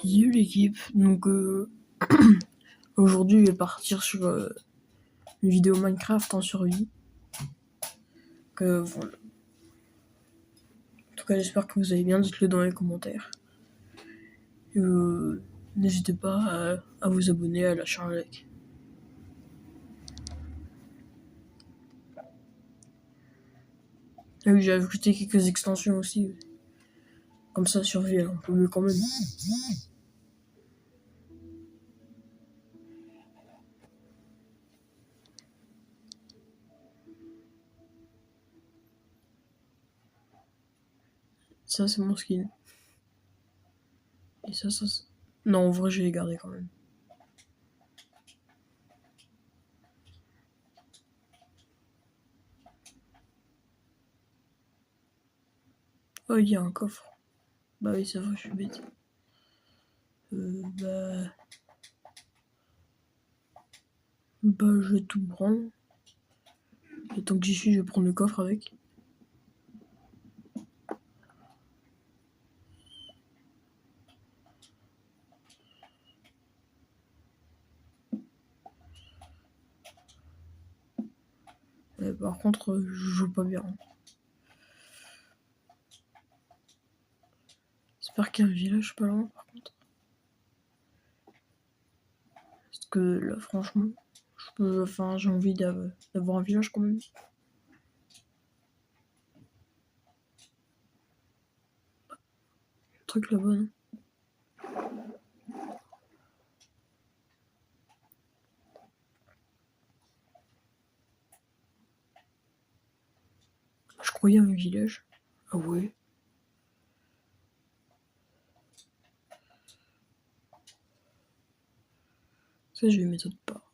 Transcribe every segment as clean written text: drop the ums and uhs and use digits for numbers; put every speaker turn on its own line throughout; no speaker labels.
Salut l'équipe, donc aujourd'hui je vais partir sur une vidéo Minecraft en survie. Voilà. En tout cas j'espère que vous allez bien, dites-le dans les commentaires. N'hésitez pas à vous abonner, à lâcher un like. Ah oui, j'ai ajouté quelques extensions aussi. Comme ça survie un peu mieux quand même. Ça c'est mon skin. Et ça non, en vrai je vais les garder quand même. Oh, il y a un coffre. Bah oui, c'est vrai, je suis bête. Je vais tout prendre. Et tant que j'y suis, je vais prendre le coffre avec. Par contre, je joue pas bien. J'espère qu'il y a un village pas loin par contre. Parce que là, franchement, j'ai envie d'avoir un village quand même. Un truc là-bas, non? Je croyais à un village. Ah ouais. Ça, je vais mettre autre part.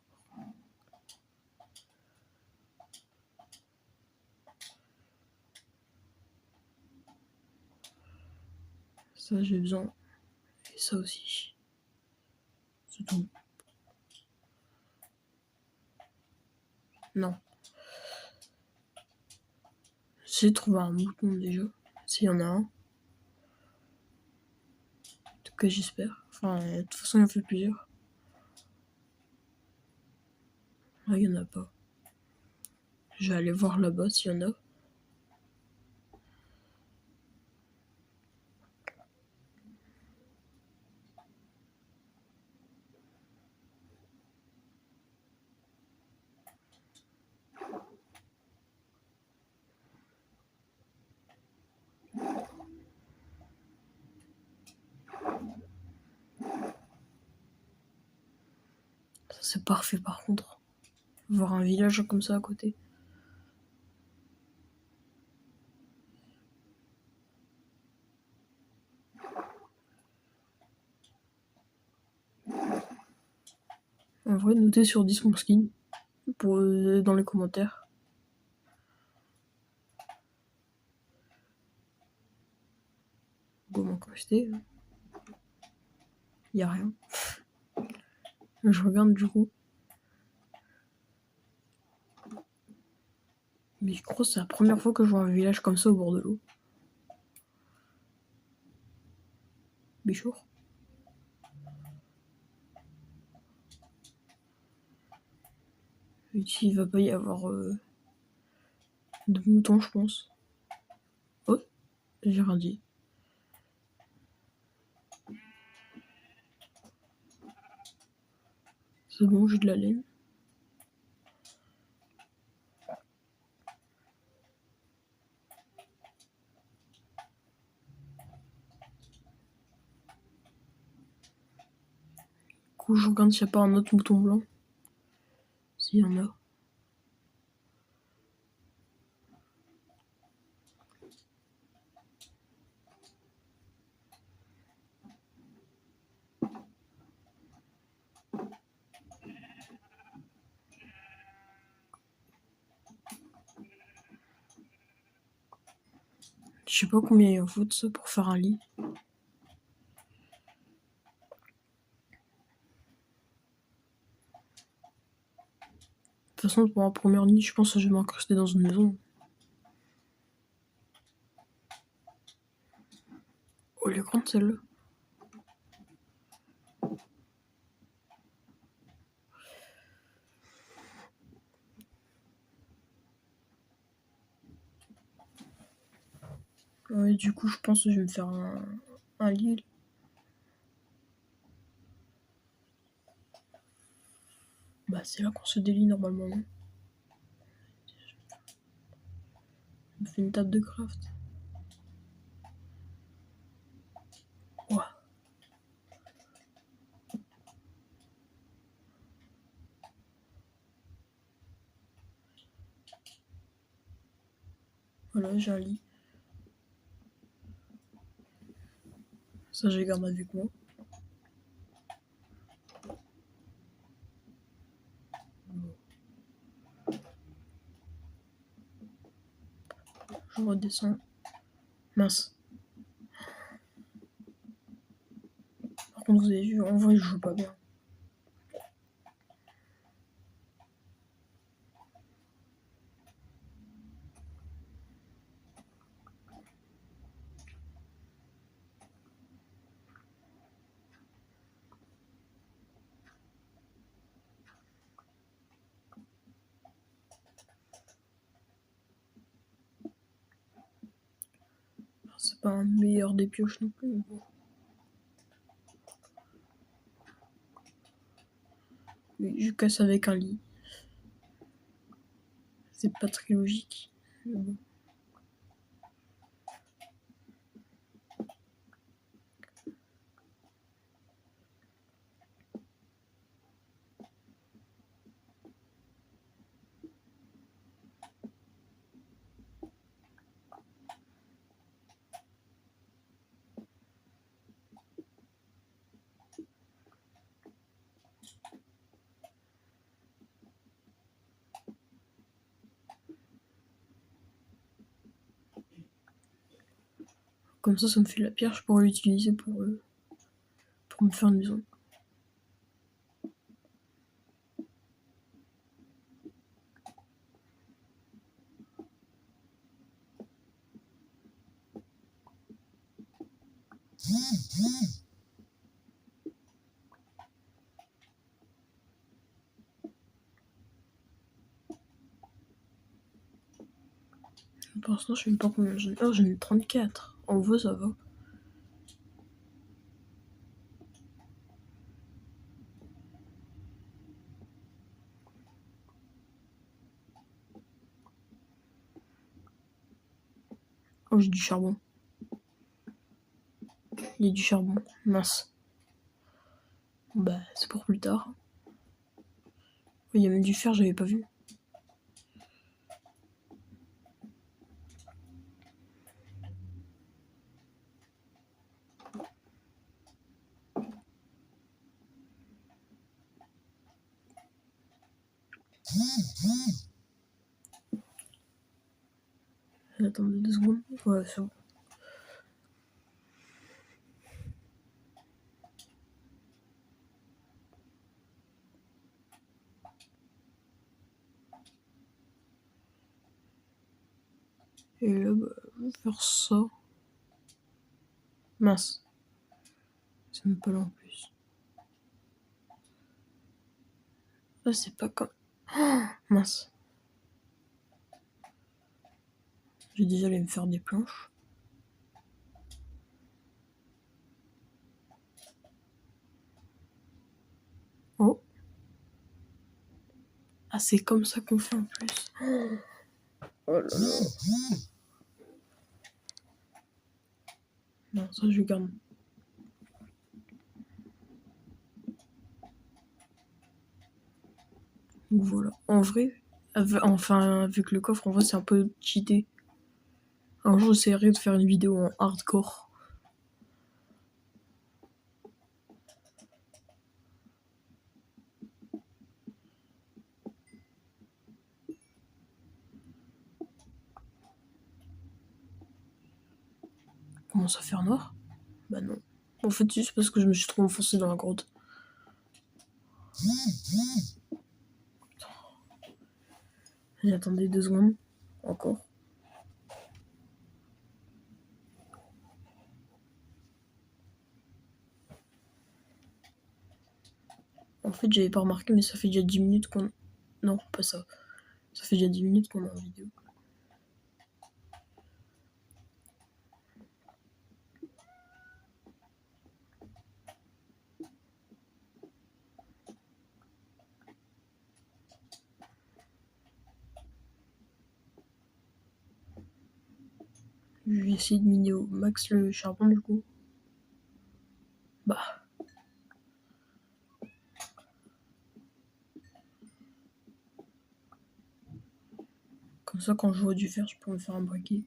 Ça, j'ai besoin. Et ça aussi. C'est tout. Non. J'ai trouvé un mouton déjà. S'il y en a un. En tout cas, j'espère. Enfin, de toute façon, il en fait plusieurs. Là, il y en a pas. Je vais aller voir là-bas s'il y en a. Ça, c'est parfait par contre. Voir un village comme ça à côté. En vrai, notez sur 10 mon skin. Dans les commentaires. Comment rester. Y a rien. Je regarde du coup. Mais je crois que c'est la première fois que je vois un village comme ça au bord de l'eau. Bichour. Ici, il va pas y avoir de moutons, je pense. Oh, j'ai rien dit. C'est bon, j'ai de la laine. Du coup, je regarde s'il n'y a pas un autre mouton blanc. S'il y en a. Je sais pas combien il en faut de ça pour faire un lit. De toute façon, pour un premier lit, je pense que je vais m'incruster dans une maison. Oh, elle est grande celle-là. Ouais, du coup, je pense que je vais me faire un lit. Bah, c'est là qu'on se délie normalement. Non, on fait une table de craft. Ouais. Voilà, j'ai un lit. Ça, je les garde avec moi. Je redescends. Mince. Par contre, vous avez vu, en vrai, je joue pas bien. C'est pas un meilleur des pioches non plus. Mais bon. Oui, je casse avec un lit. C'est pas très logique. Mais bon. Comme ça me fait la pierre, je pourrais l'utiliser pour me faire une maison. Pour l'instant, je sais même pas combien j'en ai. Oh, j'en ai 34. En vrai, ça va. Oh, j'ai du charbon. Il y a du charbon. Mince. Bah, c'est pour plus tard. Il y a même du fer, j'avais pas vu. Attendez 2 secondes. Ouais, c'est bon. Et là, bah, je vais faire ça. Mince. C'est même pas là en plus. Ah, c'est pas comme. Oh, mince. Je vais déjà aller me faire des planches. Oh. Ah, c'est comme ça qu'on fait en plus. Oh là là. Non, ça, je garde. Donc voilà. En vrai, avec le coffre, en vrai, c'est un peu cheaté. Un jour, j'essaierai de faire une vidéo en hardcore. Comment ça faire noir? Bah non. En fait, c'est juste parce que je me suis trop enfoncé dans la grotte. J'attendais 2 secondes. Encore. En fait, j'avais pas remarqué, mais ça fait déjà 10 minutes qu'on. Non, pas ça. Ça fait déjà 10 minutes qu'on est en vidéo. Je vais essayer de miner au max le charbon du coup. Bah. Comme ça, quand je vois du fer, je peux me faire un briquet.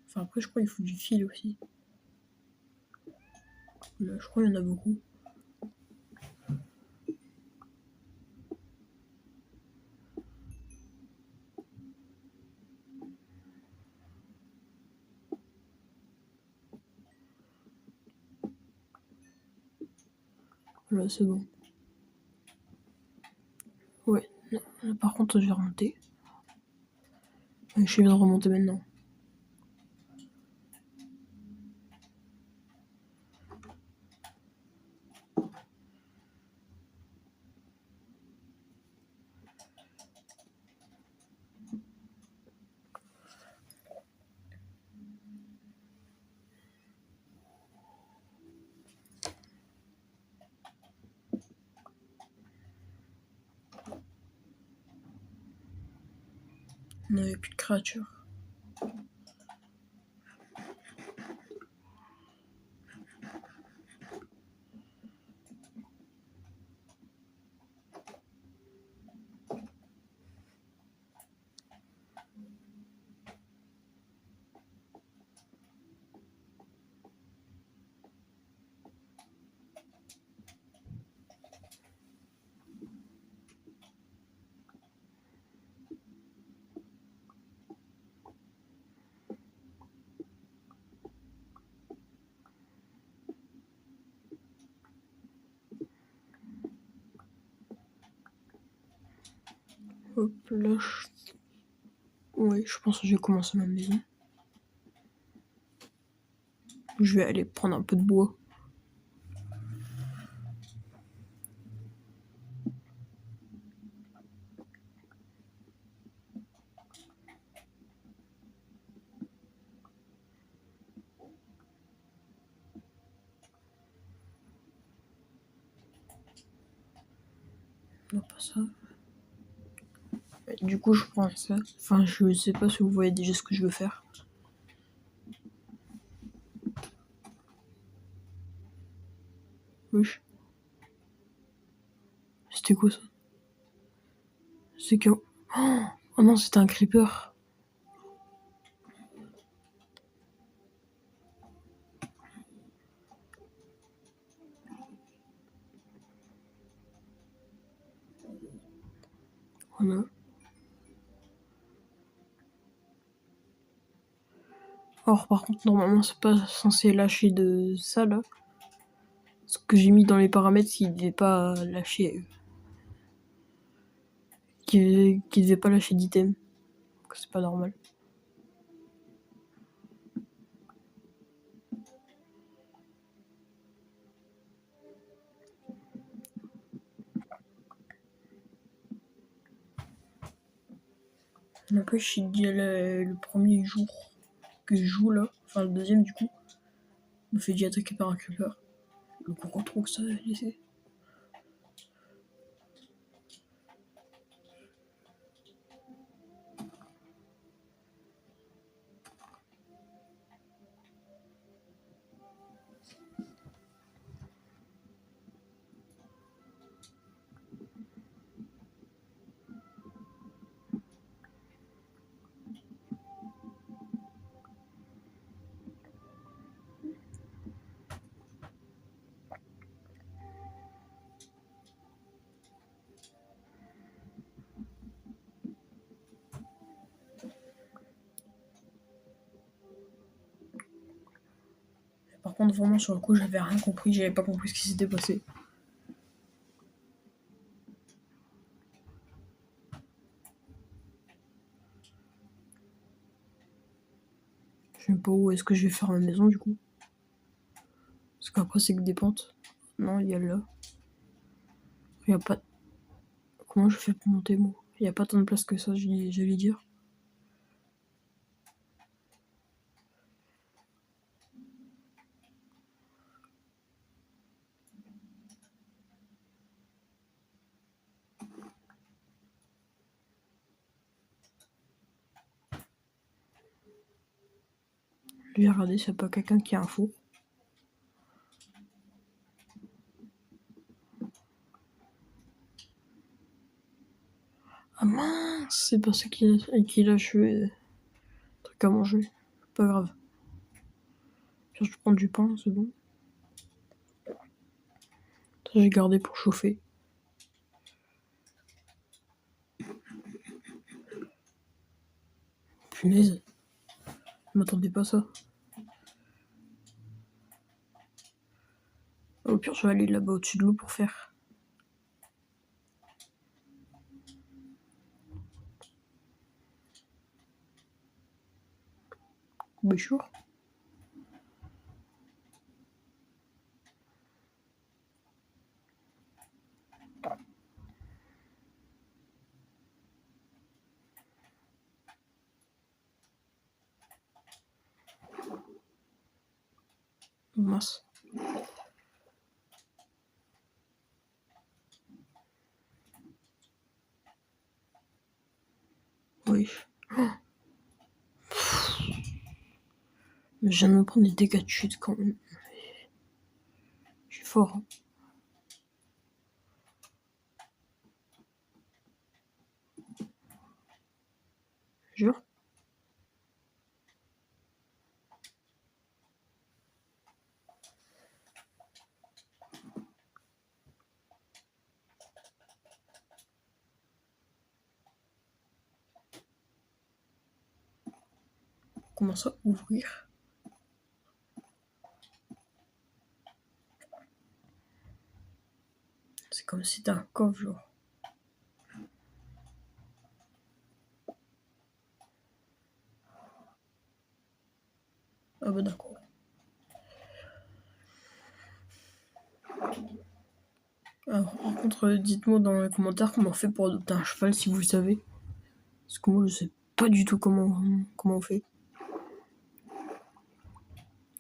Enfin, après, je crois qu'il faut du fil aussi. Là, je crois qu'il y en a beaucoup. Là, c'est bon. Ouais. Là, par contre, je vais remonter. Je suis bien de remonter maintenant. Non, il n'y a plus de créatures. Hop là. Ouais, je pense que je vais commencer ma maison. Je vais aller prendre un peu de bois. Non, pas ça. Du coup, je prends ça. Enfin, je sais pas si vous voyez déjà ce que je veux faire. Wesh. C'était quoi ça? C'est que... Oh non, c'était un creeper. Voilà. Or, par contre, normalement, c'est pas censé lâcher de ça, là. Ce que j'ai mis dans les paramètres, qu'il devait pas lâcher... Qu'il devait pas lâcher d'item. C'est pas normal. Après, je suis dit le premier jour que je joue là, enfin le deuxième du coup, me fait déjà attaquer par un creeper. Le gros trou que ça a laissé. Par contre, vraiment sur le coup, j'avais rien compris, j'avais pas compris ce qui s'était passé. Je sais même pas où est-ce que je vais faire ma maison du coup. Parce qu'après, c'est que des pentes. Non, il y a là. Il y a pas. Comment je fais pour monter moi? Il y a pas tant de place que ça, j'allais dire. Je vais regarder s'il n'y a pas quelqu'un qui a un four. Ah mince, c'est pas ça qu'il a achevé. Truc à manger. Pas grave. Je prends du pain, c'est bon. J'ai gardé pour chauffer. Punaise. Je m'attendais pas à ça. Au pire, je vais aller là-bas au-dessus de l'eau pour faire. Bonjour. Mince. Oui. Oh, je viens de me prendre des dégâts de chute quand même. Je suis fort. Hein. Jure. Comment ça ouvrir? C'est comme si c'était un coffre, genre. Ah bah d'accord. Alors, par contre, dites-moi dans les commentaires comment on fait pour adopter un cheval si vous le savez. Parce que moi, je sais pas du tout comment on fait.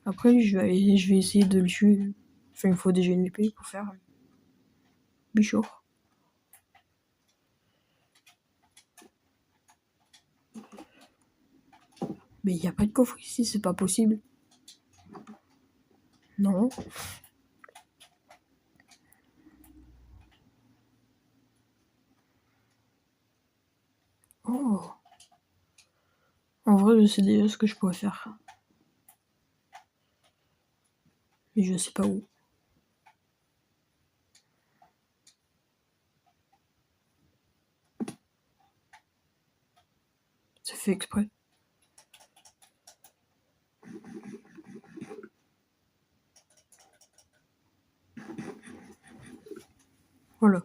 Après, je vais essayer de le tuer. Enfin, il faut déjà une épée pour faire. Bichot. Mais il n'y a pas de coffre ici, c'est pas possible. Non. Oh. En vrai, je sais déjà ce que je pourrais faire. Mais je sais pas où. C'est fait exprès. Voilà.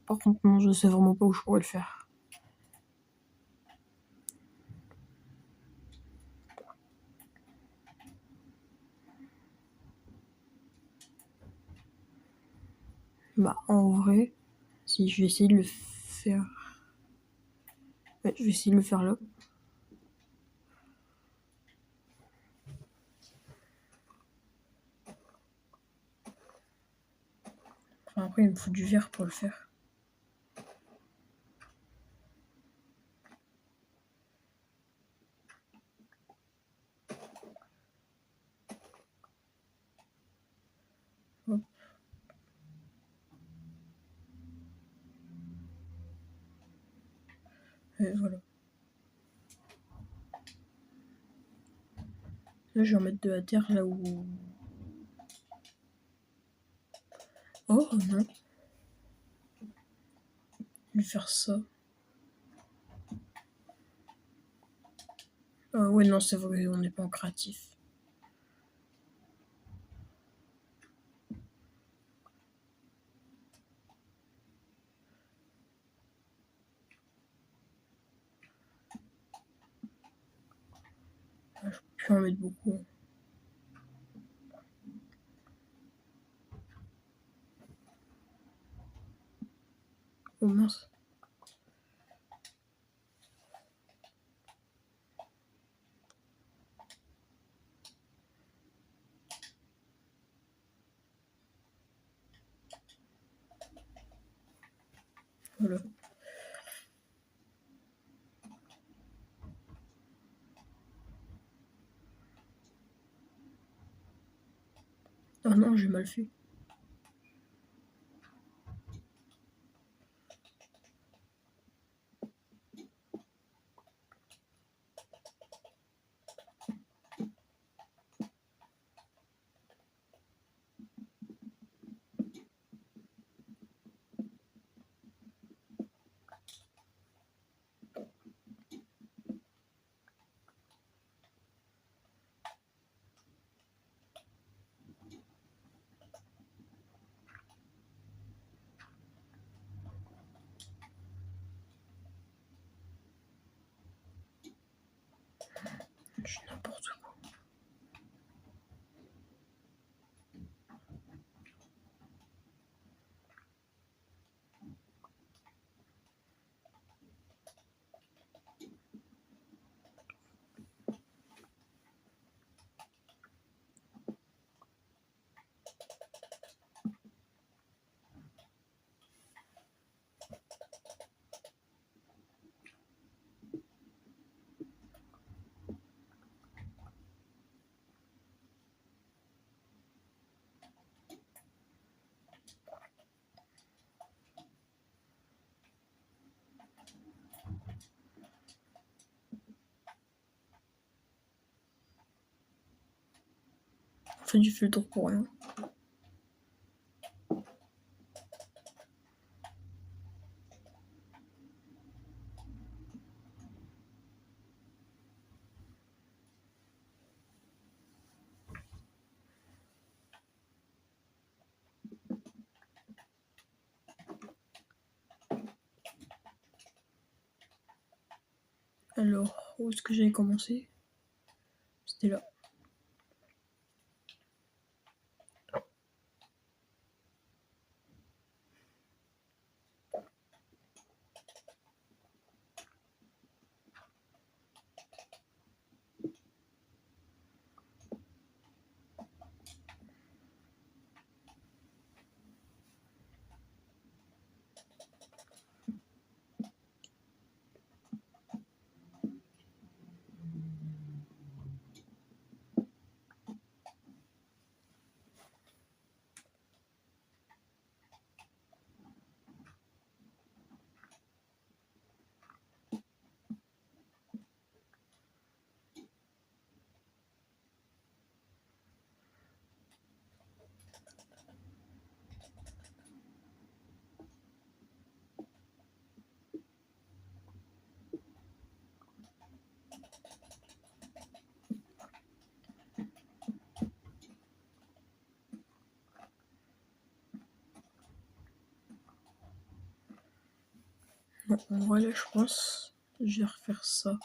Par contre, non, je sais vraiment pas où je pourrais le faire. Bah, en vrai, si je vais essayer de le faire. Ouais, je vais essayer de le faire là. Enfin, après, il me faut du verre pour le faire. Hop. Et voilà. Là, je vais en mettre de la terre là où. Oh non. Je vais faire ça. Ah ouais, non, c'est vrai, on n'est pas en créatif. Ah, je peux en mettre beaucoup. Oh mince. Voilà. Ah non, j'ai mal fait. Je n'importe quoi. On fait du filtre pour rien. Alors, où est-ce que j'avais commencé? C'était là. Bon, voilà, je pense. Je vais refaire ça.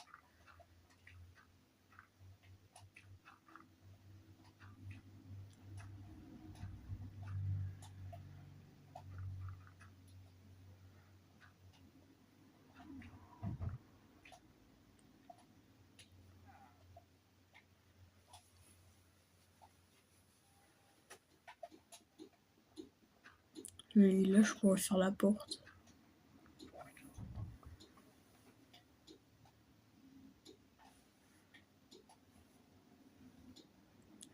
Mais là, je pourrais faire la porte.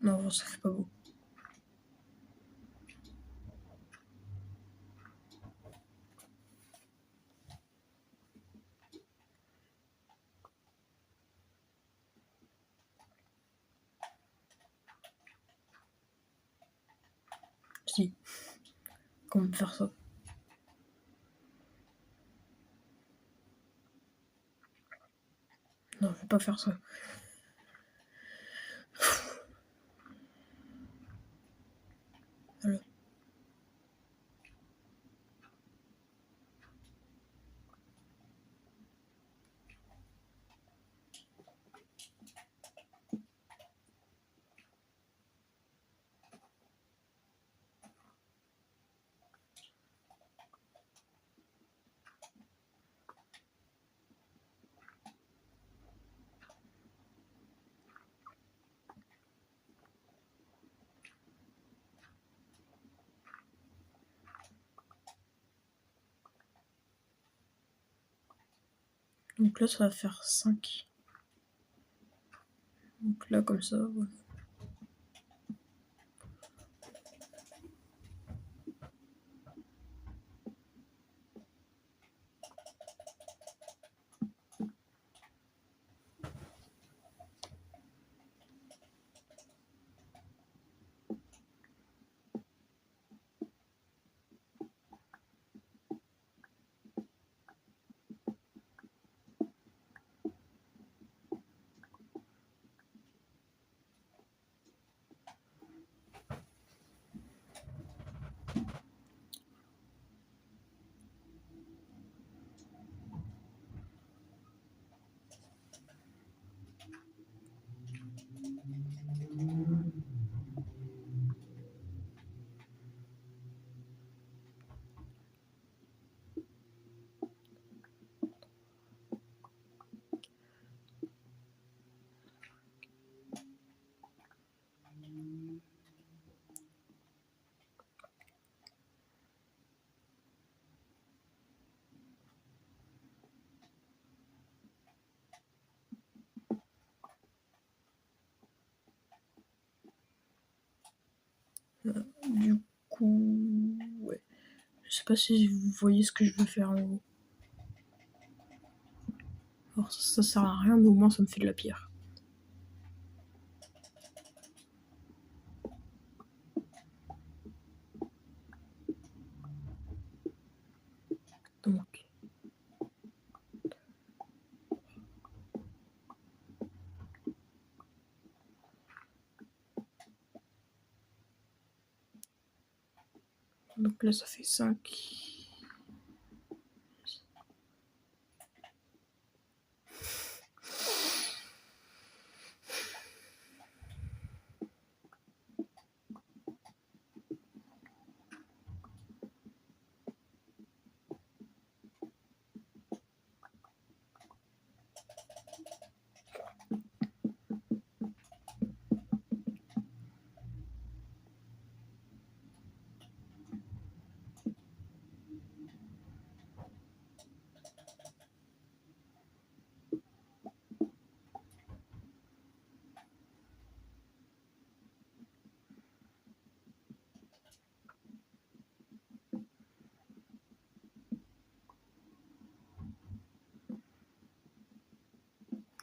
Non, ça fait pas beau. Si. Comment faire ça? Non, je vais pas faire ça. Voilà. Donc là, ça va faire 5. Donc là, comme ça, voilà. pas si vous voyez ce que je veux faire en gros. Alors ça sert à rien, mais au moins ça me fait de la pierre. Donc là ça fait 5.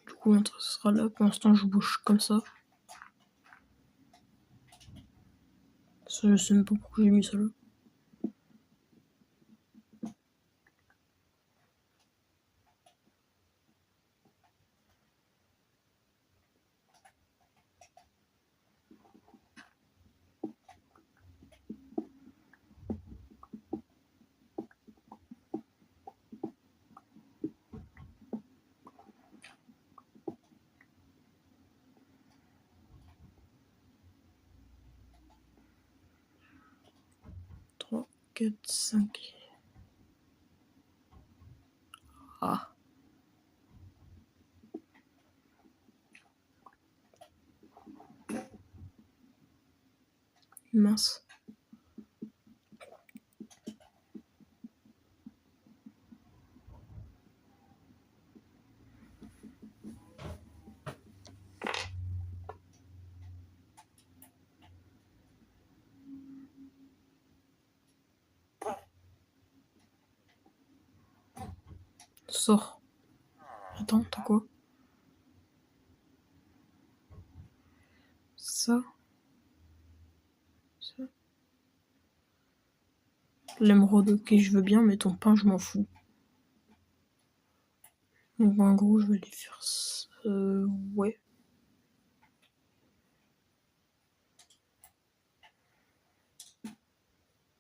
Du coup ça sera là, pour l'instant je bouge comme ça. Je sais même pas pourquoi j'ai mis ça là. Trois, 4, 5. Ah. Mince. Sors. Attends, t'as quoi? Ça. Ça. L'émeraude, ok, je veux bien, mais ton pain, je m'en fous. Donc en gros, je vais aller faire ça. Ouais.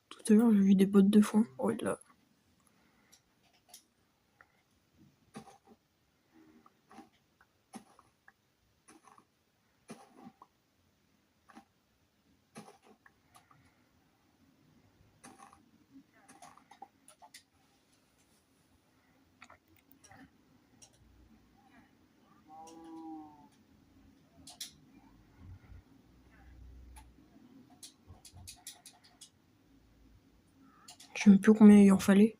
Tout à l'heure, j'ai vu des bottes de foin. Ouais, là. Je sais même plus combien il en fallait.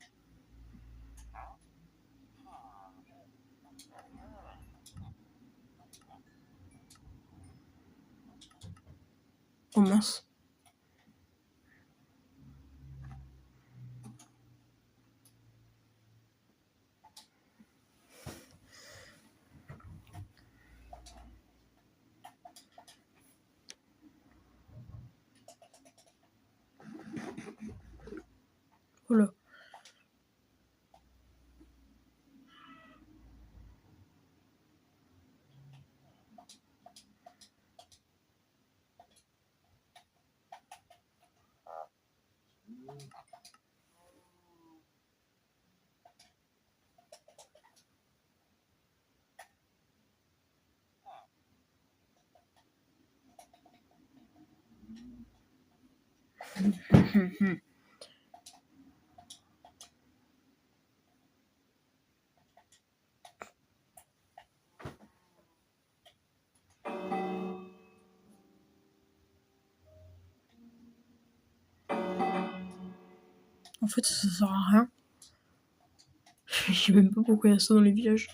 Oh mince. Voilà. En fait, ça sert à rien. Je sais même pas pourquoi il y a ça dans les villages.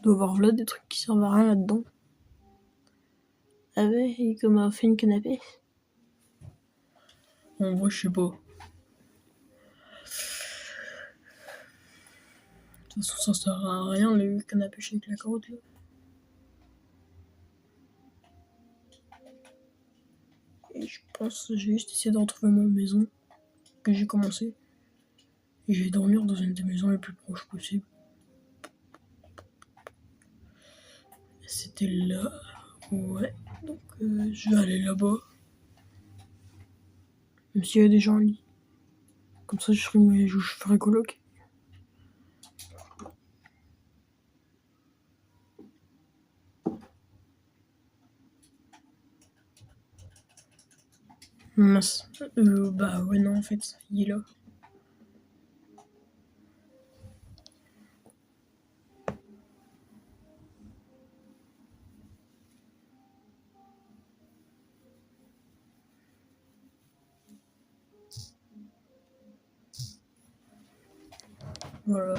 dois avoir là des trucs qui servent à rien là-dedans. Ah ouais, et comme a fait une canapé. En vrai, je sais pas. De toute façon, ça sert à rien, le canapé avec la carotte, là. Et je pense que j'ai juste essayé de retrouver ma maison que j'ai commencé. Et je vais dormir dans une des maisons les plus proches possibles. C'était là. Ouais. Donc, je vais aller là-bas. Même s'il y a des gens en lit. Comme ça, je ferai coloc. Mince. Bah ouais, non, en fait, il est là. Voilà.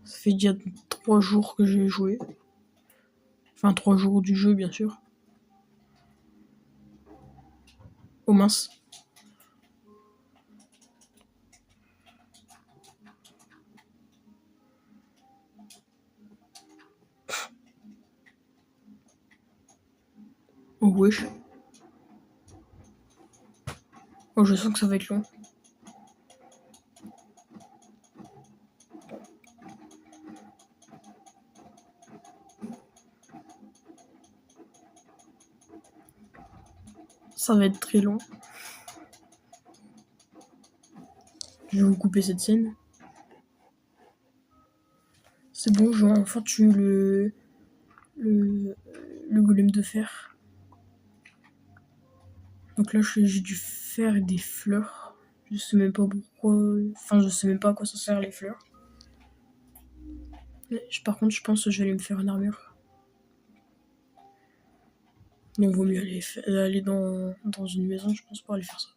Ça fait déjà 3 jours que j'ai joué. Enfin, 3 jours du jeu, bien sûr. Oh mince. Oh wesh. Oh, je sens que ça va être long. Ça va être très long. Je vais vous couper cette scène. C'est bon, j'ai enfin tué le golem de fer. Donc là, j'ai dû faire des fleurs. Je sais même pas pourquoi. Enfin, je sais même pas à quoi ça sert les fleurs. Par contre, je pense que je vais aller me faire une armure. Donc, vaut mieux aller dans une maison, je pense, pour aller faire ça.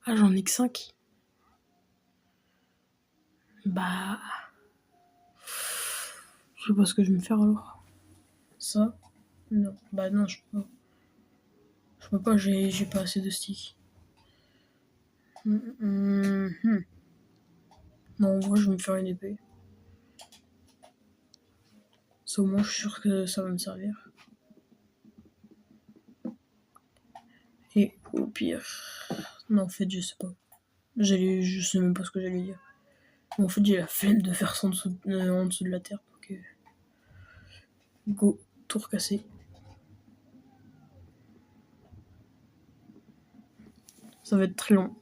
Ah, j'en ai que 5. Bah. Je sais pas ce que je vais me faire alors. Ça? Non. Bah non, je peux pas. Je peux pas, j'ai pas assez de sticks. Non, en vrai, je vais me faire une épée. Ça, au moins, je suis sûr que ça va me servir. Et au pire. Non, en fait, je sais pas. Je sais même pas ce que j'allais dire. En fait, j'ai la flemme de faire ça en dessous de la terre. Donc, go, tout recasser. Ça va être très long.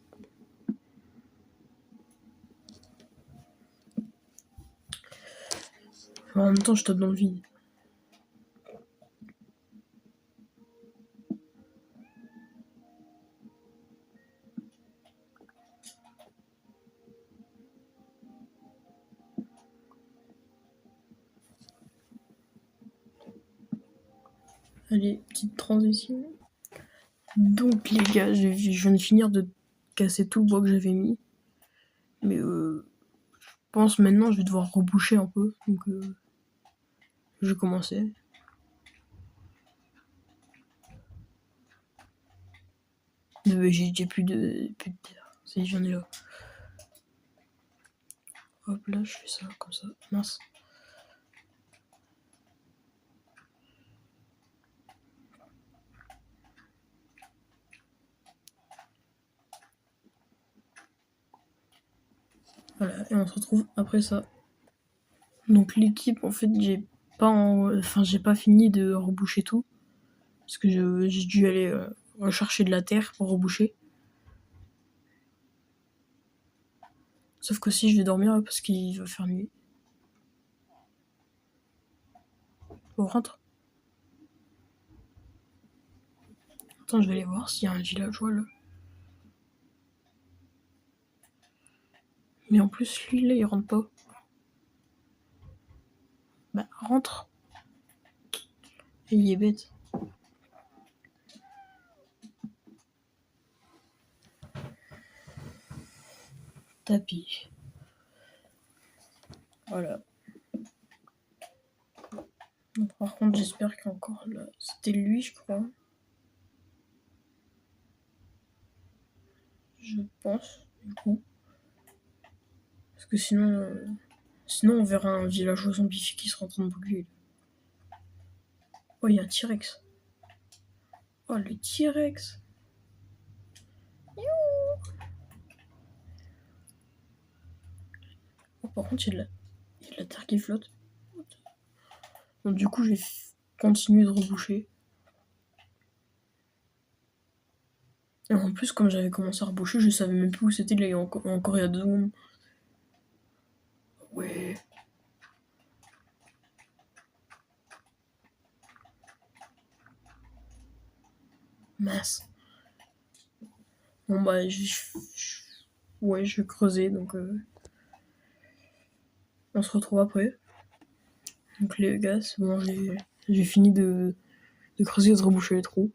En même temps, je tape dans le vide. Allez, petite transition. Donc, les gars, je viens de finir de casser tout le bois que j'avais mis. Mais je pense maintenant, je vais devoir reboucher un peu. Donc, je vais commencer. J'ai plus de terre. Si, j'en ai là. Hop là, je fais ça comme ça. Mince. Voilà, et on se retrouve après ça. Donc l'équipe, en fait, j'ai pas fini de reboucher tout. Parce que j'ai dû aller rechercher de la terre pour reboucher. Sauf que si je vais dormir là, parce qu'il va faire nuit. On rentre. Attends, je vais aller voir s'il y a un villageois là. Mais en plus, lui là, il rentre pas. Bah, rentre. Et il est bête. Tapis. Voilà. Donc, par contre, j'espère qu'il y a encore là. C'était lui, je crois. Je pense, du coup. Parce que sinon on verra un villageois zombifié qui sera en train de brûler. Oh, il y a un T-Rex. Oh, le T-Rex. Oh, par contre, il y a de la terre qui flotte. Donc, du coup, je vais continuer de reboucher. Et en plus, comme j'avais commencé à reboucher, je savais même plus où c'était. Là, encore il y a 2 secondes. Ouais. Mince. Bon, bah, ouais, je vais creuser, donc on se retrouve après. Donc, les gars, c'est bon, j'ai fini de creuser et de reboucher les trous.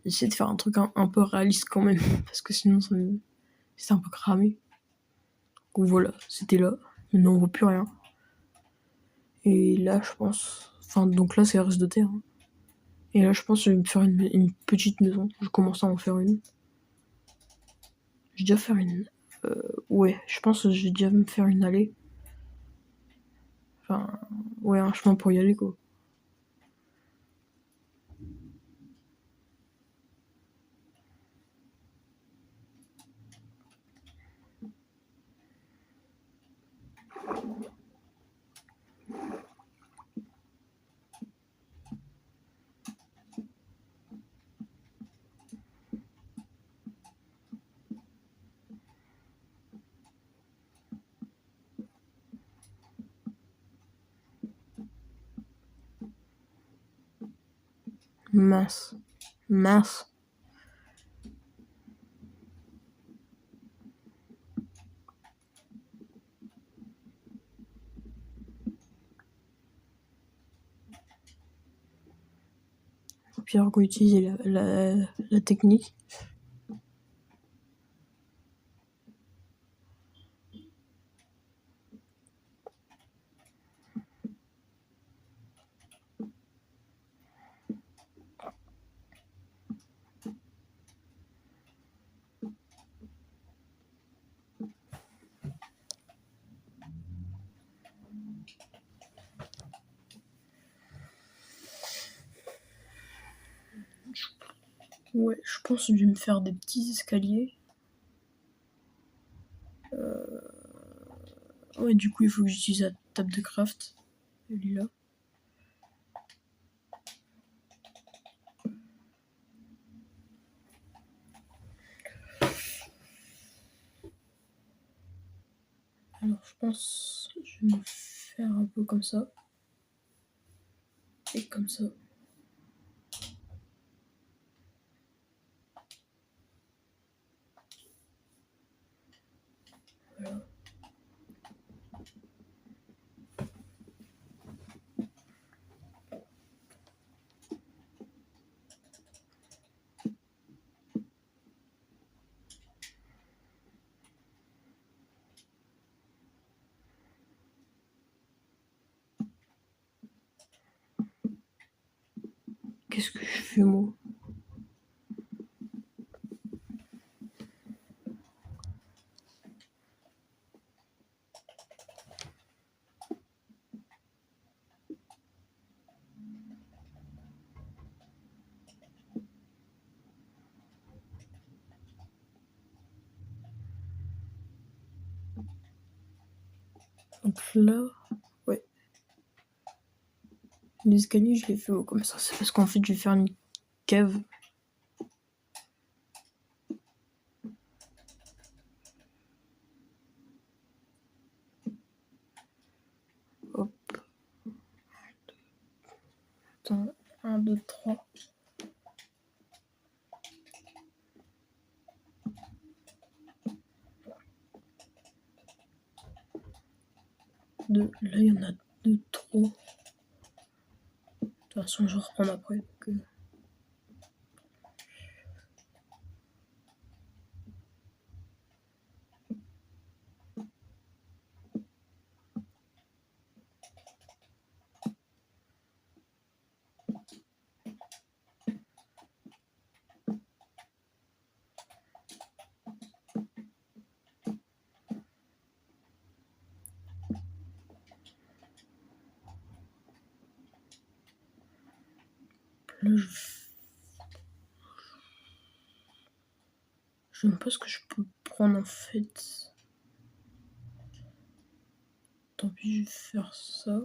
J'essaie de faire un truc un peu réaliste quand même, parce que sinon, c'est un peu cramé. Donc voilà, c'était là. Maintenant, on voit plus rien. Et là, je pense... Enfin, donc là, c'est le reste de terre. Hein. Et là, je pense que je vais me faire une petite maison. Je commence à en faire une. J'ai déjà fait une... ouais, je pense que j'ai déjà me faire une allée. Enfin, ouais, un chemin pour y aller, quoi. Mince. Mince. Au pire, on peut utiliser la technique. Ouais, je pense que je vais me faire des petits escaliers. Ouais, du coup, il faut que j'utilise la table de craft. Elle est là. Alors, je pense que je vais me faire un peu comme ça. Et comme ça. Voilà. Qu'est-ce que je fais, moi? Donc là, ouais. L'escalier, je l'ai fait comme ça. C'est parce qu'en fait, je vais faire une cave. Hop. Attends, 1, 2, 3. Là, il y en a de trop. De toute façon, je vais reprendre après. Donc, là, je sais même pas ce que je peux prendre en fait. Tant pis, je vais faire ça.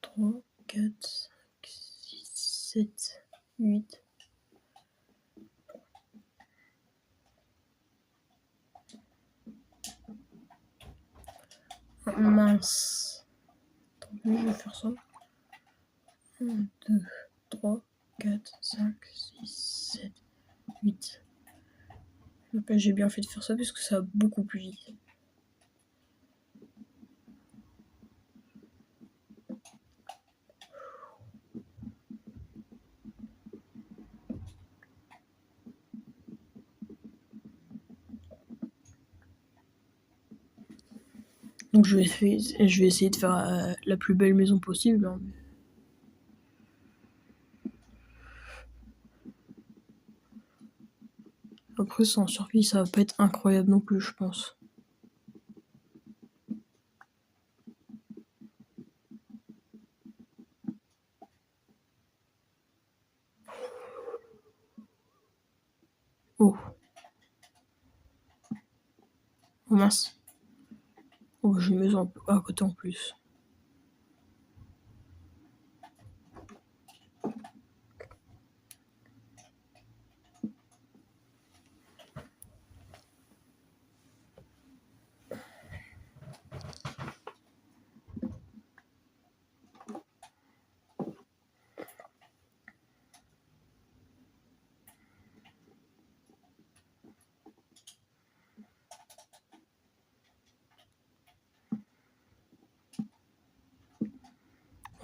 Trois, 4, 5, 6, 7, 8. Mince. Tant pis, je vais faire ça. 1, 2, 3, 4, 5, 6, 7, 8. J'ai bien fait de faire ça parce que ça va beaucoup plus vite. Donc je vais essayer de faire la plus belle maison possible. Hein. Après, sans survie, ça va pas être incroyable non plus, je pense. Oh. Oh mince. Oh, j'ai une maison à côté en plus.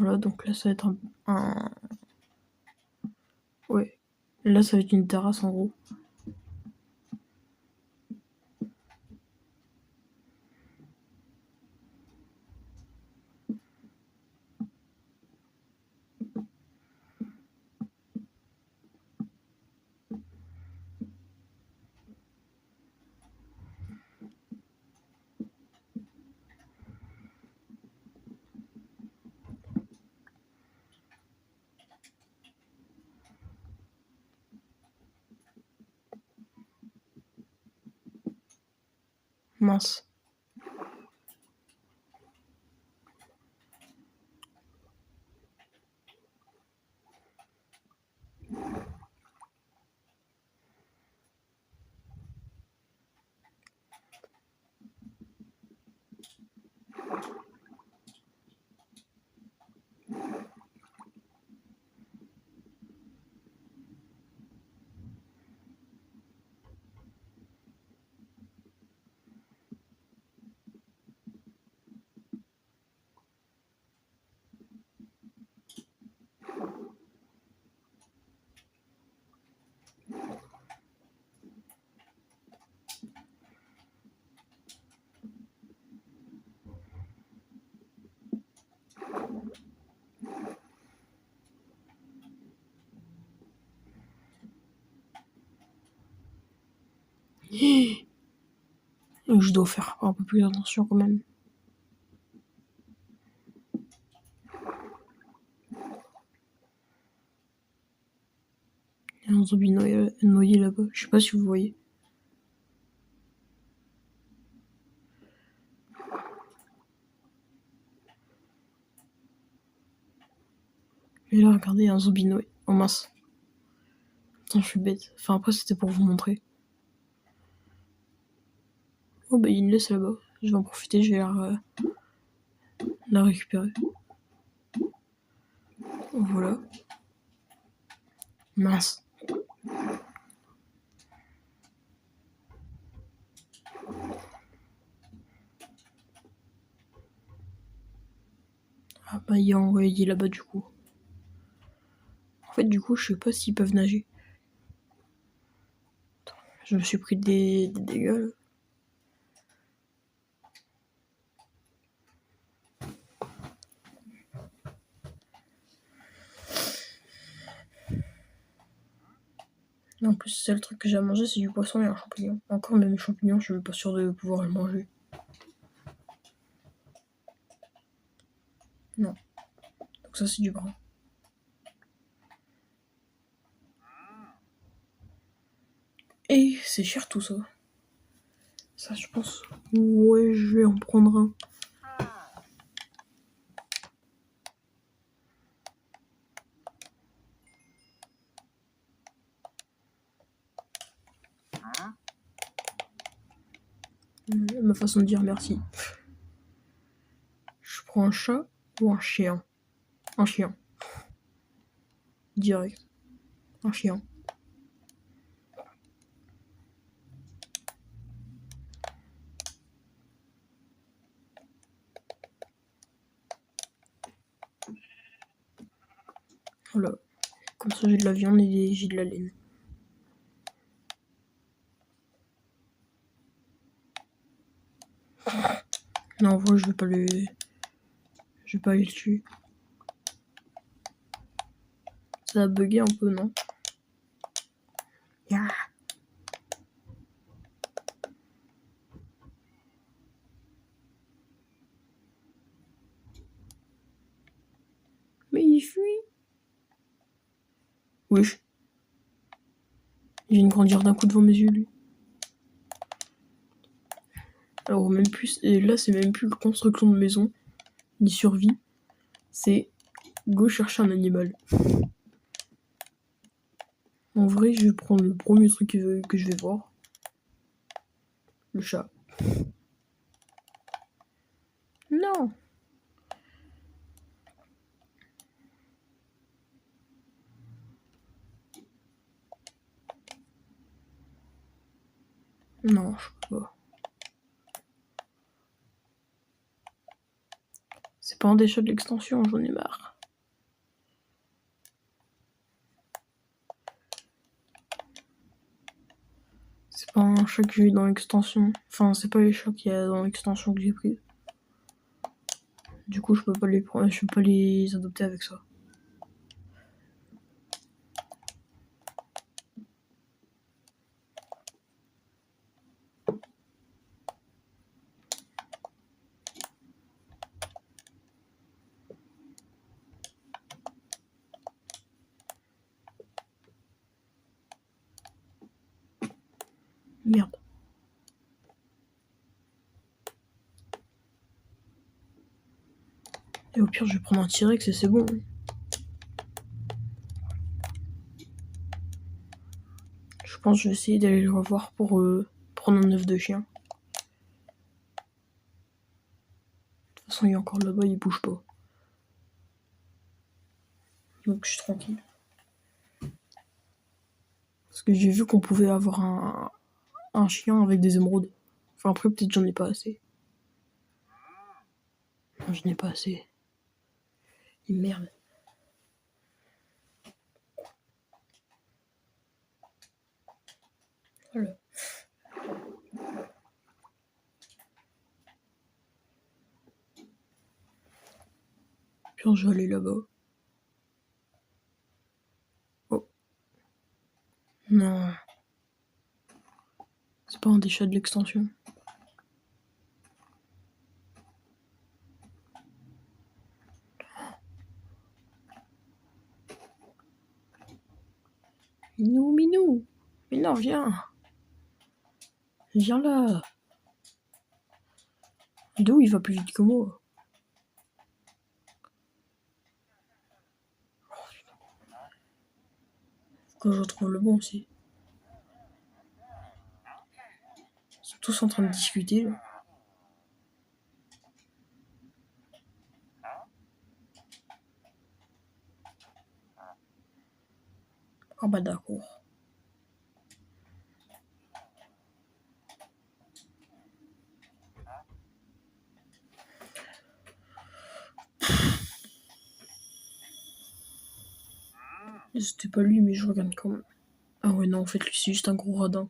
Voilà, donc là, ça va être un... Ouais. Là, ça va être une terrasse en gros. Mince. Je dois faire un peu plus attention quand même. Il y a un zombie noyé là-bas. Je sais pas si vous voyez. Et là, regardez, il y a un zombie noyé. Oh mince. Putain, je suis bête. Enfin, après, c'était pour vous montrer. Oh, bah, il y a une laisse là-bas. Je vais en profiter, je vais leur... La récupérer. Voilà. Mince. Ah bah il y a envoyé là-bas du coup. En fait du coup je sais pas s'ils peuvent nager. Attends, je me suis pris des dégâts là. En plus, c'est le truc que j'ai à manger, c'est du poisson et un champignon. Encore même les champignons, je suis même pas sûr de pouvoir les manger. Non. Donc ça, c'est du brun. Et c'est cher tout ça. Ça, je pense. Ouais, je vais en prendre un. Ma façon de dire merci. Je prends un chat ou un chien? Un chien. Direct. Un chien. Voilà. Comme ça, j'ai de la viande et j'ai de la laine. Non, en vrai, je vais pas les... Je vais pas les tuer. Ça a bugué un peu, non? Yeah. Mais il fuit. Wesh. Il vient de grandir d'un coup devant mes yeux, lui. Alors, même plus... Et là, c'est même plus construction de maison, ni survie. C'est go chercher un animal. En vrai, je vais prendre le premier truc que je vais voir. Le chat. Non. Non, je peux pas. C'est pas un des chats de l'extension, j'en ai marre. C'est pas un chat que j'ai eu dans l'extension. Enfin, c'est pas les chats qu'il y a dans l'extension que j'ai pris. Du coup, je peux pas les prendre, je peux pas les adopter avec ça. Merde. Et au pire, je vais prendre un T-Rex et c'est bon. Je pense que je vais essayer d'aller le revoir pour prendre un œuf de chien. De toute façon, il est encore là-bas, il bouge pas. Donc, je suis tranquille. Parce que j'ai vu qu'on pouvait avoir un chien avec des émeraudes. Enfin, après, peut-être j'en ai pas assez. Non, je n'ai pas assez. Et merde. Voilà. Puis je vais aller là-bas. Oh. Non. C'est pas un des chats de l'extension. Minou, Minou. Mais non, viens. Viens là. D'où il va plus vite que moi. Quand je retrouve le bon aussi. Ils sont tous en train de discuter là. Ah bah d'accord. C'était pas lui, mais je regarde quand même. Ah ouais, non, en fait, lui, c'est juste un gros radin.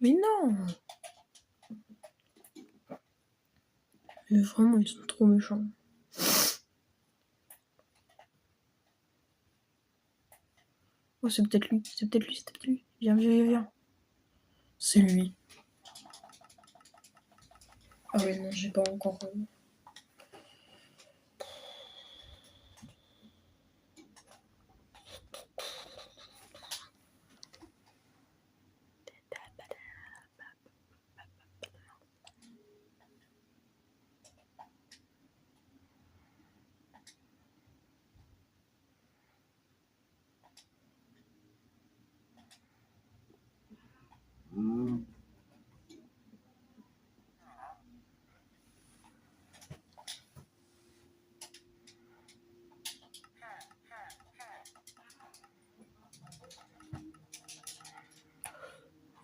Mais non! Mais vraiment, ils sont trop méchants. Oh, c'est peut-être lui, c'est peut-être lui, c'est peut-être lui. Viens, viens, viens, viens. C'est lui. Ah ouais, non, j'ai pas encore...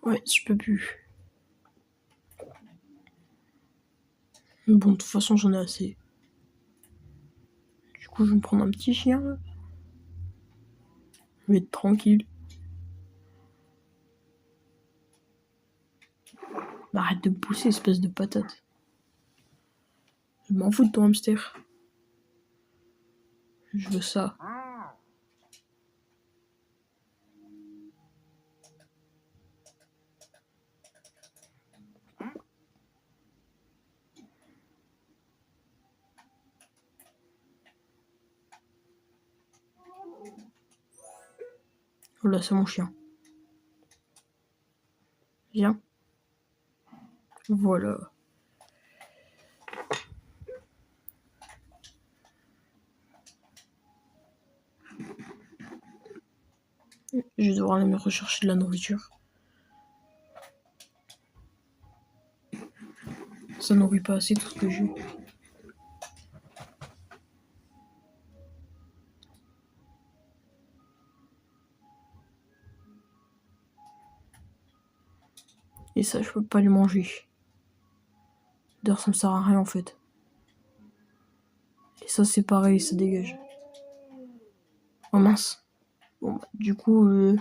Ouais, je peux plus. Mais bon, de toute façon, j'en ai assez. Du coup, je vais me prendre un petit chien, là. Je vais être tranquille. Mais arrête de me pousser, espèce de patate. Je m'en fous de ton hamster. Je veux ça. Voilà, c'est mon chien. Viens. Voilà. Je vais devoir aller me rechercher de la nourriture. Ça nourrit pas assez tout ce que j'ai. Et ça, je peux pas le manger. D'ailleurs, ça me sert à rien en fait. Et ça, c'est pareil, ça dégage. Oh mince. Bon, bah, du coup,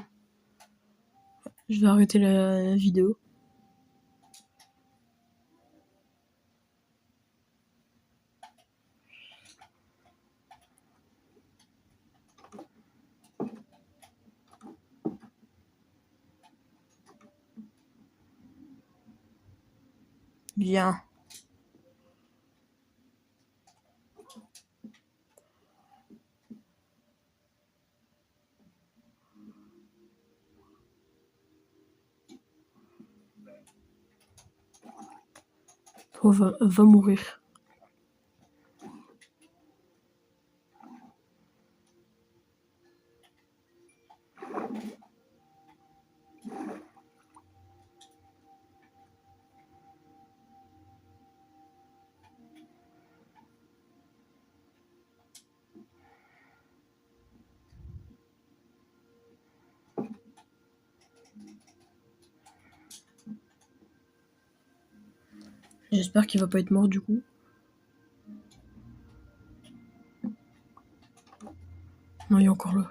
je vais arrêter la vidéo. Viens. Toi, va mourir. J'espère qu'il va pas être mort du coup. Non, il est encore là.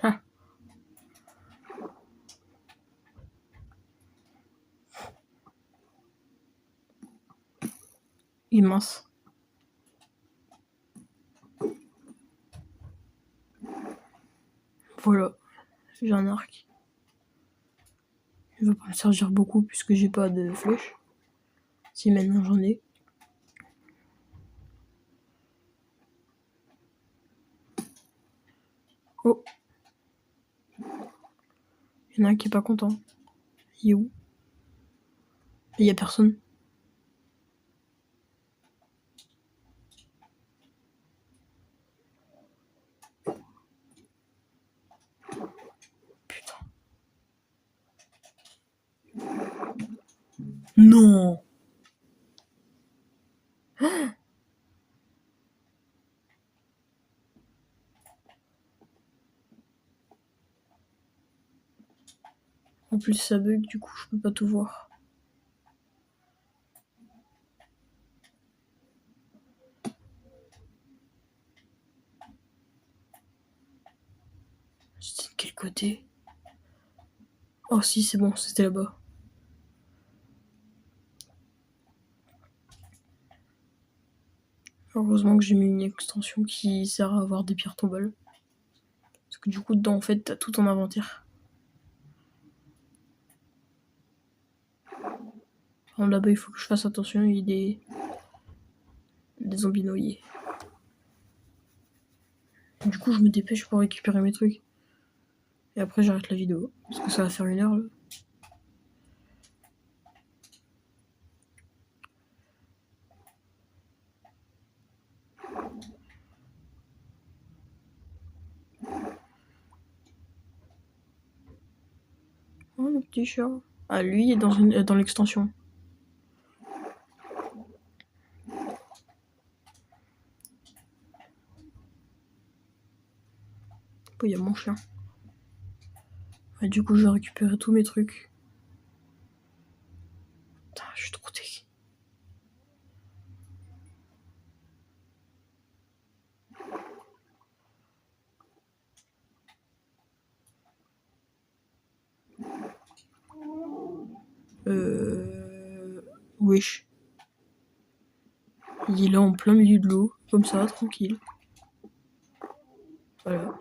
Ah, immense. Voilà. J'ai un arc. Il va pas me servir beaucoup puisque j'ai pas de flèches. Si maintenant j'en ai. Oh. Il y en a un qui est pas content. Il est où? Il y a personne. Non. En plus ça bug, du coup je peux pas tout voir. C'était de quel côté? Oh si, c'est bon, c'était là-bas. Heureusement que j'ai mis une extension qui sert à avoir des pierres tombales. Parce que du coup, dedans, en fait, t'as tout ton inventaire. Alors là-bas, il faut que je fasse attention, il y a des zombies noyés. Du coup, je me dépêche pour récupérer mes trucs. Et après, j'arrête la vidéo. Parce que ça va faire 1 heure, là. Oh, le petit chat. Ah, lui est dans l'extension. Oh, il y a mon chien. Et du coup, je vais récupérer tous mes trucs. Putain, je suis trop déçu. Wesh. Il est là en plein milieu de l'eau, comme ça, tranquille. Voilà.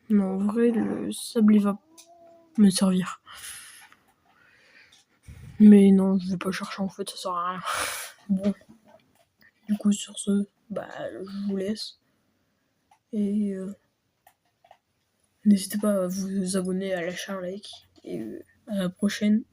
Non, en vrai, le sable, il va me servir. Mais non, je vais pas chercher, en fait, ça sert à rien. Bon. Du coup, sur ce, bah, je vous laisse. Et n'hésitez pas à vous abonner, à lâcher un like. Et à la prochaine.